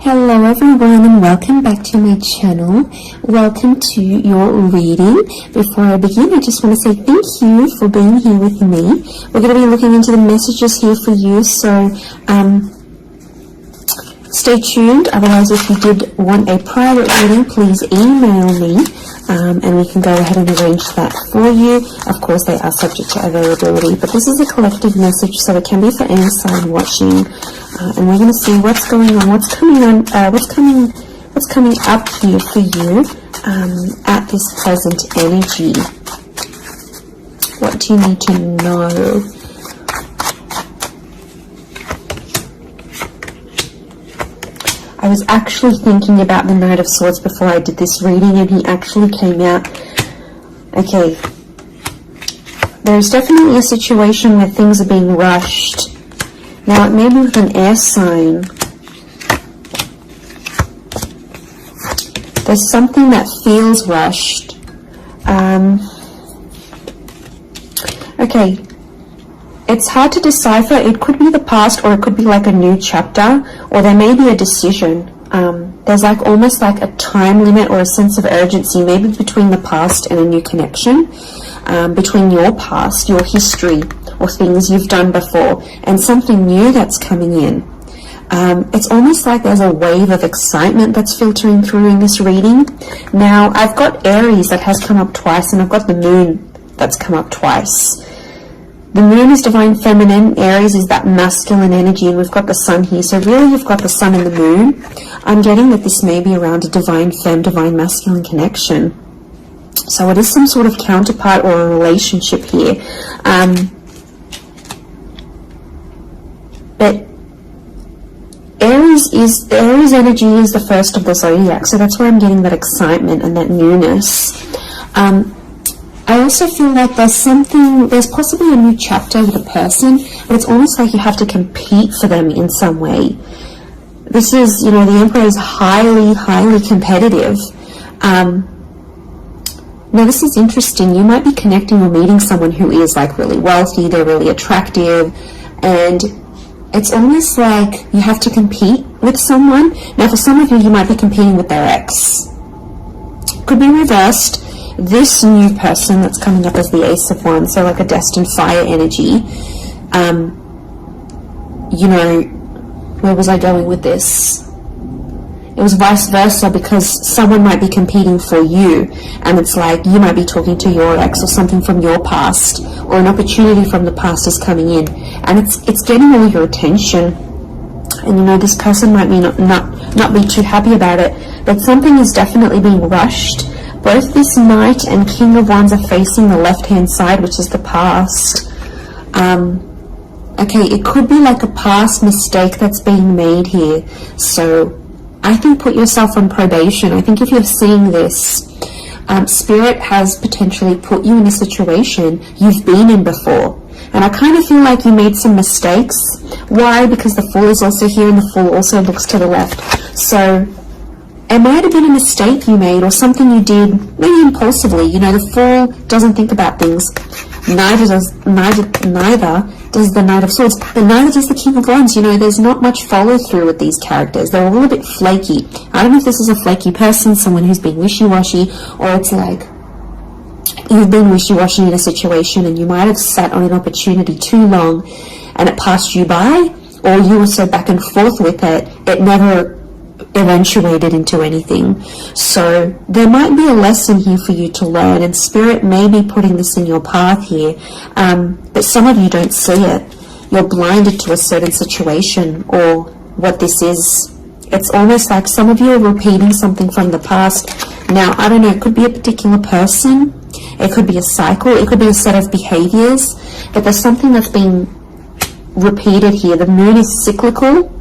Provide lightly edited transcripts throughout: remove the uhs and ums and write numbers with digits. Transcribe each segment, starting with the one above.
Hello everyone and welcome back to my channel. Welcome to your reading. Before I begin, I just want to say thank you for being here with me. We're going to be looking into the messages here for you, so stay tuned. Otherwise, if you did want a private reading, please email me and we can go ahead and arrange that for you. Of course, they are subject to availability, but this is a collective message, so it can be for any sign watching. And we're going to see what's going on, what's coming up here for you at this present energy. What do you need to know? I was actually thinking about the Knight of Swords before I did this reading, and he actually came out. Okay, there's definitely a situation where things are being rushed. Now, it may be with an air sign. There's something that feels rushed. Okay. It's hard to decipher. It could be the past, or it could be like a new chapter, or there may be a decision. There's like almost like a time limit or a sense of urgency, maybe between the past and a new connection, between your past, your history, or things you've done before, and something new that's coming in. It's almost like there's a wave of excitement that's filtering through in this reading. Now, I've got Aries that has come up twice, and I've got the Moon that's come up twice. The Moon is divine feminine, Aries is that masculine energy, and we've got the Sun here. So really you've got the Sun and the Moon. I'm getting that this may be around a divine femme, divine masculine connection. So it is some sort of counterpart or a relationship here. But Aries energy is the first of the zodiac, so that's where I'm getting that excitement and that newness. I also feel like there's possibly a new chapter with a person, but it's almost like you have to compete for them in some way. This is, the Emperor is highly, highly competitive. Now this is interesting. You might be connecting or meeting someone who is like really wealthy, they're really attractive, and it's almost like you have to compete with someone. Now for some of you, you might be competing with their ex. Could be reversed. This new person that's coming up as the Ace of Wands, so like a destined fire energy, where was I going with this? It was vice versa, because someone might be competing for you, and it's like you might be talking to your ex or something from your past, or an opportunity from the past is coming in, and it's getting all your attention. And this person might be not be too happy about it, but something is definitely being rushed. Both this Knight and King of Wands are facing the left-hand side, which is the past. Okay, it could be like a past mistake that's being made here. So I think put yourself on probation. I think if you're seeing this, Spirit has potentially put you in a situation you've been in before. And I kind of feel like you made some mistakes. Why? Because the Fool is also here, and the Fool also looks to the left. So it might have been a mistake you made, or something you did, maybe impulsively. The Fool doesn't think about things. Neither does the Knight of Swords, but neither does the King of Wands. There's not much follow through with these characters. They're all a bit flaky. I don't know if this is a flaky person, someone who's being wishy-washy, or it's like you've been wishy-washy in a situation and you might have sat on an opportunity too long and it passed you by, or you were so back and forth with it, it never eventuated into anything. So there might be a lesson here for you to learn, and Spirit may be putting this in your path here, but some of you don't see it. You're blinded to a certain situation or what this is. It's almost like some of you are repeating something from the past. Now, I don't know, it could be a particular person, it could be a cycle, it could be a set of behaviors, but there's something that's being repeated here. The Moon is cyclical,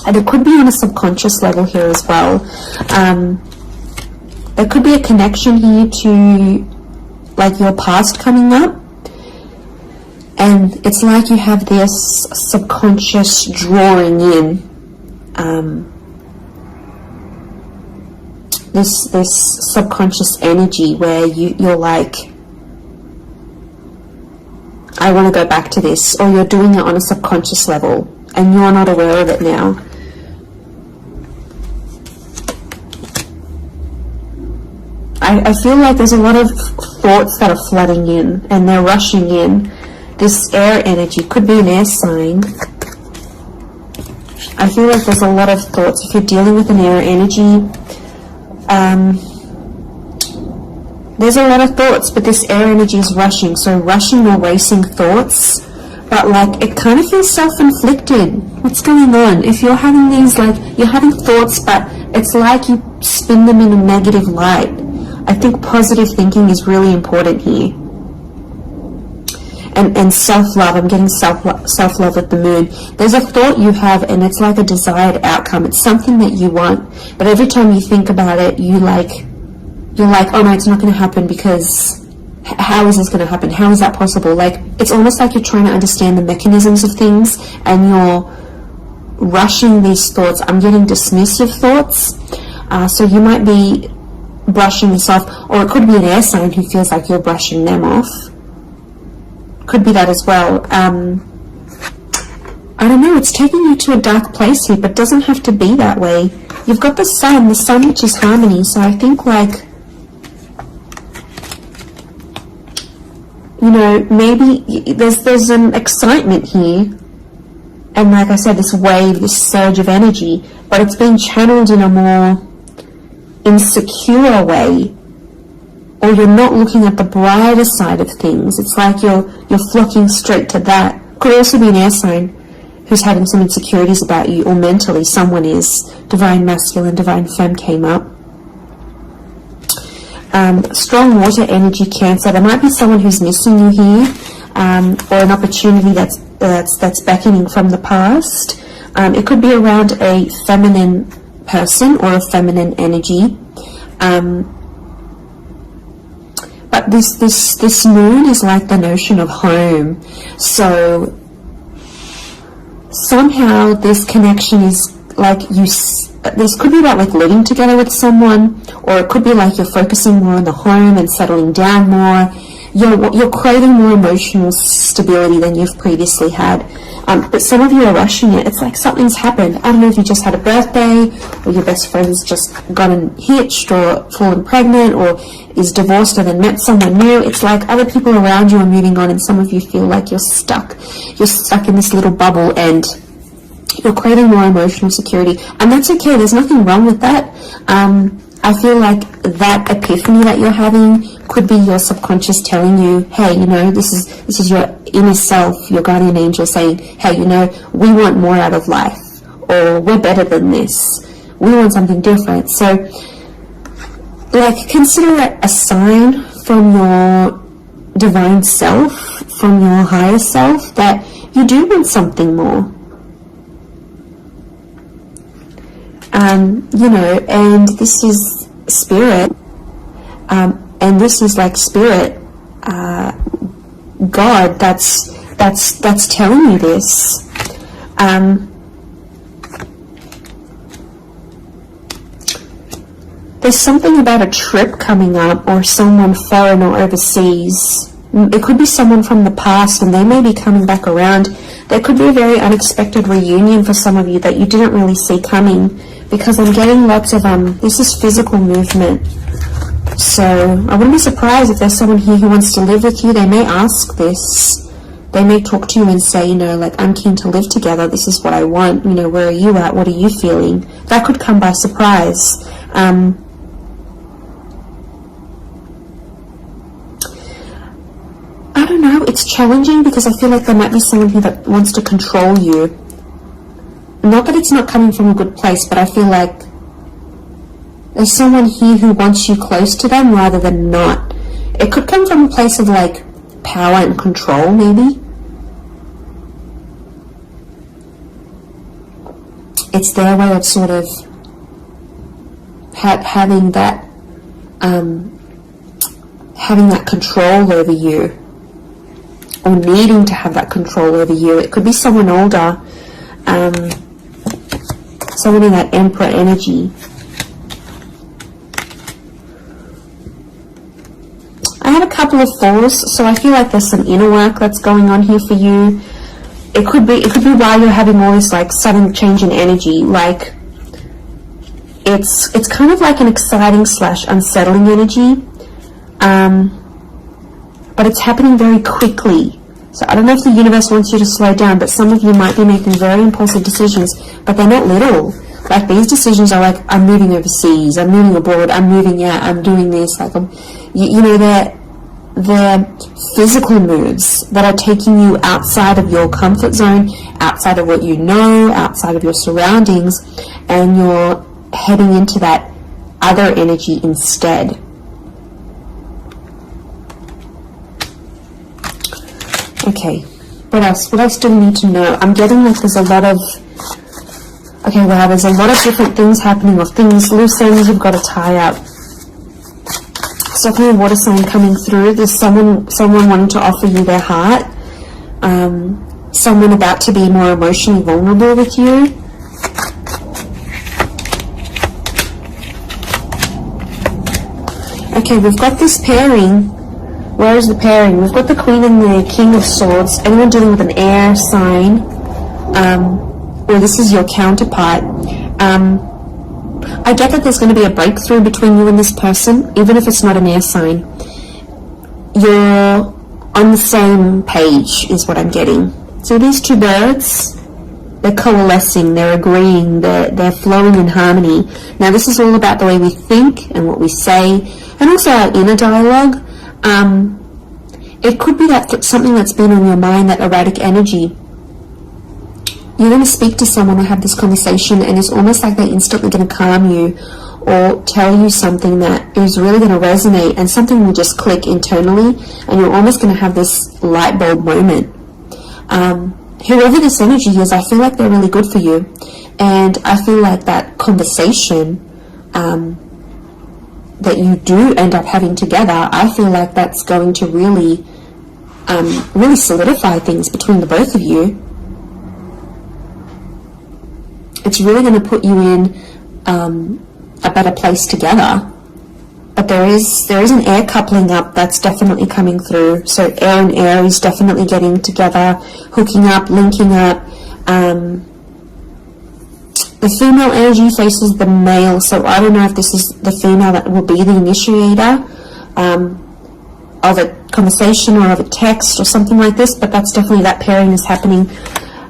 and it could be on a subconscious level here as well. There could be a connection here to like your past coming up, and it's like you have this subconscious drawing in, this subconscious energy where you're like, I want to go back to this, or you're doing it on a subconscious level and you're not aware of it now. I feel like there's a lot of thoughts that are flooding in and they're rushing in. This air energy could be an air sign. I feel like there's a lot of thoughts. If you're dealing with an air energy, there's a lot of thoughts, but this air energy is rushing. So rushing or racing thoughts, but like it kind of feels self-inflicted. What's going on? If you're having these, like, you're having thoughts, but it's like you spin them in a negative light. I think positive thinking is really important here. And self-love, I'm getting self-love with the moon. There's a thought you have and it's like a desired outcome. It's something that you want, but every time you think about it, you're like, oh no, it's not going to happen, because how is this going to happen? How is that possible? Like, it's almost like you're trying to understand the mechanisms of things and you're rushing these thoughts. I'm getting dismissive thoughts. So you might be brushing this off, or it could be an air sign who feels like you're brushing them off. Could be that as well. I don't know, it's taking you to a dark place here, but doesn't have to be that way. You've got the sun which is harmony, so I think, like, you know, maybe there's an excitement here, and like I said, this wave, this surge of energy, but it's being channeled in a more insecure way, or you're not looking at the brighter side of things. It's like you're flocking straight to that. Could also be an air sign who's having some insecurities about you, or mentally someone is. Divine masculine, divine femme came up. Strong water energy, Cancer. There might be someone who's missing you here, or an opportunity that's beckoning from the past. It could be around a feminine person or a feminine energy. But this moon is like the notion of home. So somehow this connection is like this could be about like living together with someone, or it could be like you're focusing more on the home and settling down more. You're craving more emotional stability than you've previously had. But some of you are rushing it. It's like something's happened. I don't know if you just had a birthday, or your best friend's just gotten hitched or fallen pregnant, or is divorced and then met someone new. It's like other people around you are moving on, and some of you feel like you're stuck. You're stuck in this little bubble and you're craving more emotional security. And that's okay. There's nothing wrong with that. I feel like that epiphany that you're having could be your subconscious telling you, hey, you know, this is your inner self, your guardian angel saying, hey, you know, we want more out of life, or we're better than this. We want something different. So, like, consider it a sign from your divine self, from your higher self, that you do want something more. You know, and this is spirit, and this is like spirit, God, that's telling you this. There's something about a trip coming up, or someone foreign or overseas. It could be someone from the past and they may be coming back around. There could be a very unexpected reunion for some of you that you didn't really see coming, because I'm getting lots of, this is physical movement. So I wouldn't be surprised if there's someone here who wants to live with you. They may ask this. They may talk to you and say, you know, like, I'm keen to live together. This is what I want. You know, where are you at? What are you feeling? That could come by surprise. I don't know, it's challenging because I feel like there might be someone here that wants to control you. Not that it's not coming from a good place, but I feel like there's someone here who wants you close to them rather than not. It could come from a place of like power and control, maybe. It's their way of sort of having that control over you, or needing to have that control over you. It could be someone older, someone in that Emperor energy. I have a couple of fours, so I feel like there's some inner work that's going on here for you. It could be why you're having all this like sudden change in energy. Like, it's kind of like an exciting / unsettling energy, but it's happening very quickly. So I don't know if the universe wants you to slow down, but some of you might be making very impulsive decisions, but they're not little. Like, these decisions are like, I'm moving overseas, I'm moving abroad, I'm moving out, I'm doing this. Like, you know, they're physical moves that are taking you outside of your comfort zone, outside of what you know, outside of your surroundings, and you're heading into that other energy instead. Okay, what else? What else do we need to know? I'm getting like there's a lot of, okay, wow, there's a lot of different things happening, or things, loose ends you've got to tie up. It's definitely a water sign coming through. There's someone wanting to offer you their heart. Someone about to be more emotionally vulnerable with you. Okay, we've got this pairing. Where is the pairing? We've got the Queen and the King of Swords. Anyone dealing with an air sign, or this is your counterpart. I get that there's going to be a breakthrough between you and this person, even if it's not an air sign. You're on the same page, is what I'm getting. So these two birds, they're coalescing, they're agreeing, they're flowing in harmony. Now, this is all about the way we think and what we say, and also our inner dialogue. It could be that something that's been on your mind, that erratic energy. You're going to speak to someone or have this conversation, and it's almost like they're instantly going to calm you or tell you something that is really going to resonate, and something will just click internally, and you're almost going to have this light bulb moment. Whoever this energy is, I feel like they're really good for you, and I feel like that conversation that you do end up having together, I feel like that's going to really solidify things between the both of you. It's really going to put you in a better place together. But there is an air coupling up that's definitely coming through. So air and Aries definitely getting together, hooking up, linking up. The female energy faces the male, so I don't know if this is the female that will be the initiator of a conversation or of a text or something like this, but that's definitely, that pairing is happening.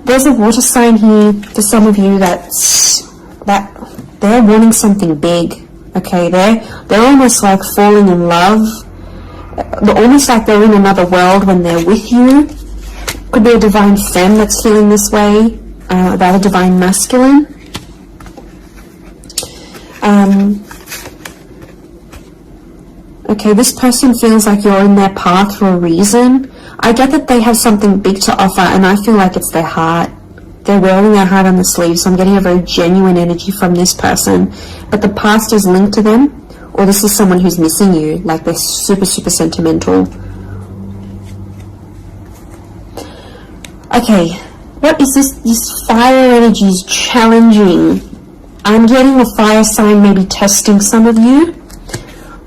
There's a water sign here for some of you that they're wanting something big. Okay, they're almost like falling in love. They're almost like they're in another world when they're with you. Could be a divine femme that's feeling this way, about a divine masculine. Okay, this person feels like you're in their path for a reason. I get that they have something big to offer, and I feel like it's their heart. They're wearing their heart on the sleeve, so I'm getting a very genuine energy from this person. But the past is linked to them, or this is someone who's missing you, like they're super, super sentimental. Okay, what is this? This fire energy is challenging. I'm getting a fire sign maybe testing some of you.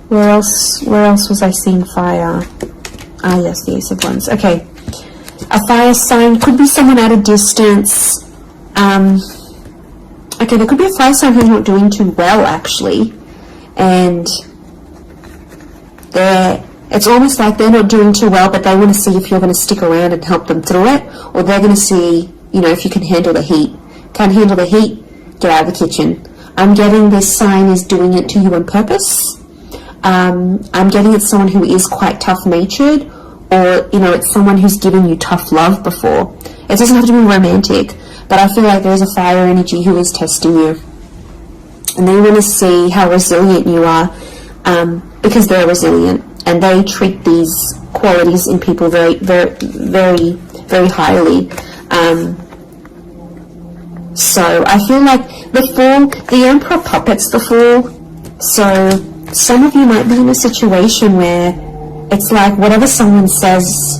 Where else was I seeing fire? Ah, yes, the Ace of Wands. Okay. A fire sign could be someone at a distance. Okay, there could be a fire sign who's not doing too well, actually. And it's almost like they're not doing too well, but they want to see if you're going to stick around and help them through it, or they're going to see, if you can handle the heat. Can't handle the heat? Get out of the kitchen. I'm getting this sign is doing it to you on purpose. I'm getting it's someone who is quite tough-natured, or, it's someone who's given you tough love before. It doesn't have to be romantic, but I feel like there's a fire energy who is testing you. And they want to see how resilient you are, because they're resilient, and they treat these qualities in people very, very, very, very highly. So I feel like the Fool, the Emperor puppets the Fool. So some of you might be in a situation where it's like whatever someone says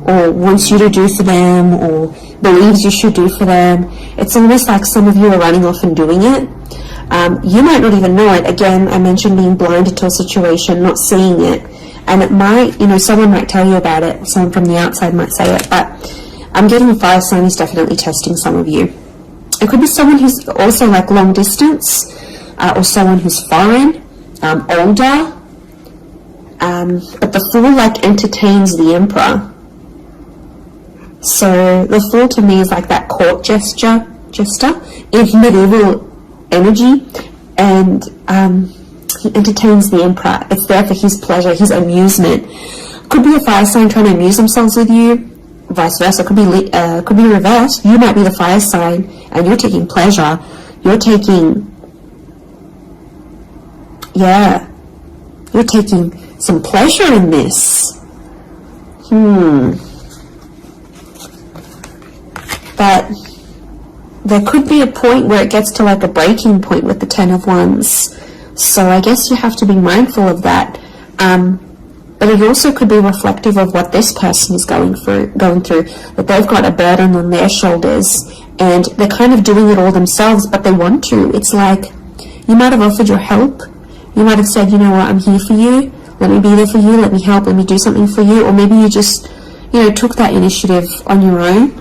or wants you to do for them or believes you should do for them, it's almost like some of you are running off and doing it. You might not even know it. Again, I mentioned being blinded to a situation, not seeing it. And it might, someone might tell you about it. Someone from the outside might say it. But I'm getting a fire sign is definitely testing some of you. It could be someone who's also like long distance. or someone who's foreign, older. But the Fool like entertains the Emperor. So the Fool to me is like that court jester in medieval energy, and he entertains the Emperor. It's there for his pleasure, his amusement. Could be a fire sign trying to amuse themselves with you, vice versa. Could be reversed. You might be the fire sign and you're taking pleasure. You're taking some pleasure in this. But there could be a point where it gets to like a breaking point with the Ten of Wands. So I guess you have to be mindful of that. But it also could be reflective of what this person is going through, that they've got a burden on their shoulders and they're kind of doing it all themselves, but they want to. It's like you might have offered your help. You might have said, you know what, I'm here for you. Let me be there for you. Let me help. Let me do something for you. Or maybe you just, took that initiative on your own.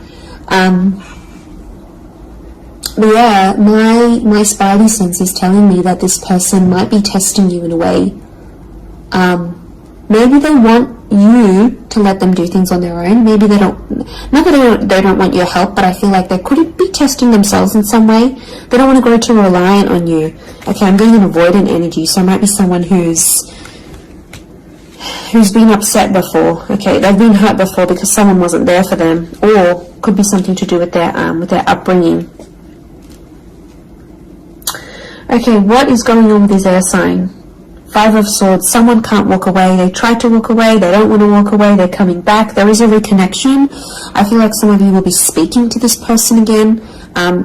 But yeah, my spidey sense is telling me that this person might be testing you in a way. Maybe they want you to let them do things on their own. Maybe they don't, not that they don't want your help, but I feel like they could be testing themselves in some way. They don't want to grow too reliant on you. Okay, I'm getting an avoidant energy, so it might be someone who's been upset before. Okay, they've been hurt before because someone wasn't there for them, or could be something to do with their upbringing. Okay, what is going on with this air sign? Five of Swords. Someone can't walk away. They try to walk away. They don't want to walk away. They're coming back. There is a reconnection. I feel like some of you will be speaking to this person again.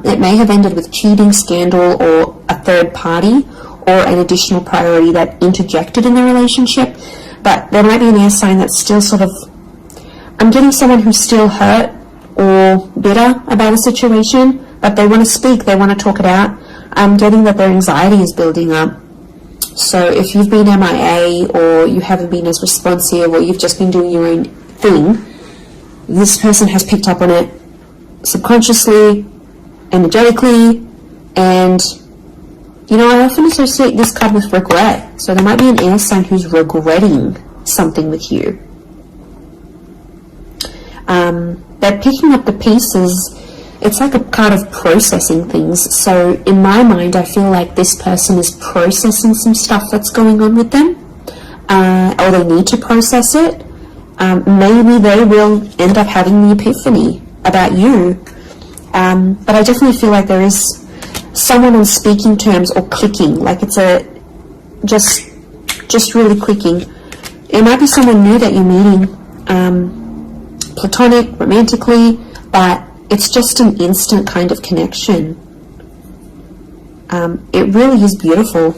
It may have ended with cheating, scandal, or a third party, or an additional priority that interjected in the relationship. But there might be an air sign that's still sort of, I'm getting someone who's still hurt or bitter about a situation, but they want to speak. They want to talk it out. I'm getting that their anxiety is building up. So if you've been MIA, or you haven't been as responsive, or you've just been doing your own thing, this person has picked up on it subconsciously, energetically, and I often associate this card with regret. So there might be an air sign who's regretting something with you. They're picking up the pieces. It's like a card of processing things. So in my mind, I feel like this person is processing some stuff that's going on with them, or they need to process it. Maybe they will end up having the epiphany about you. But I definitely feel like there is someone on speaking terms or clicking, like it's just really clicking. It might be someone new that you're meeting, platonic, romantically, but it's just an instant kind of connection. It really is beautiful.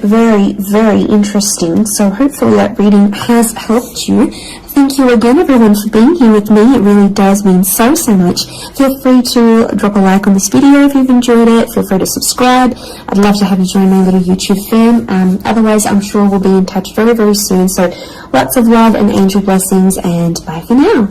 Very, very interesting. So hopefully that reading has helped you. Thank you again, everyone, for being here with me. It really does mean so much. Feel free to drop a like on this video if you've enjoyed it. Feel free to subscribe. I'd love to have you join my little YouTube fam. Otherwise, I'm sure we'll be in touch very, very soon. So lots of love and angel blessings, and bye for now.